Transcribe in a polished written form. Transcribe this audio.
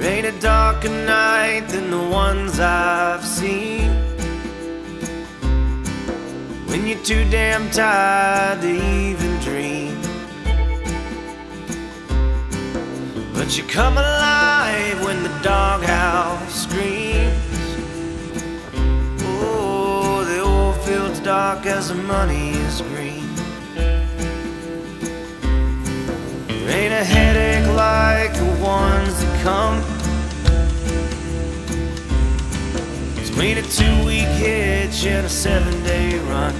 Ain't a darker night than the ones I've seen, when you're too damn tired to even dream. But you come alive when the doghouse screams. Oh, the old field's dark as the money is green. There ain't a headache like the ones that come between a 2-week hitch and a 7-day run.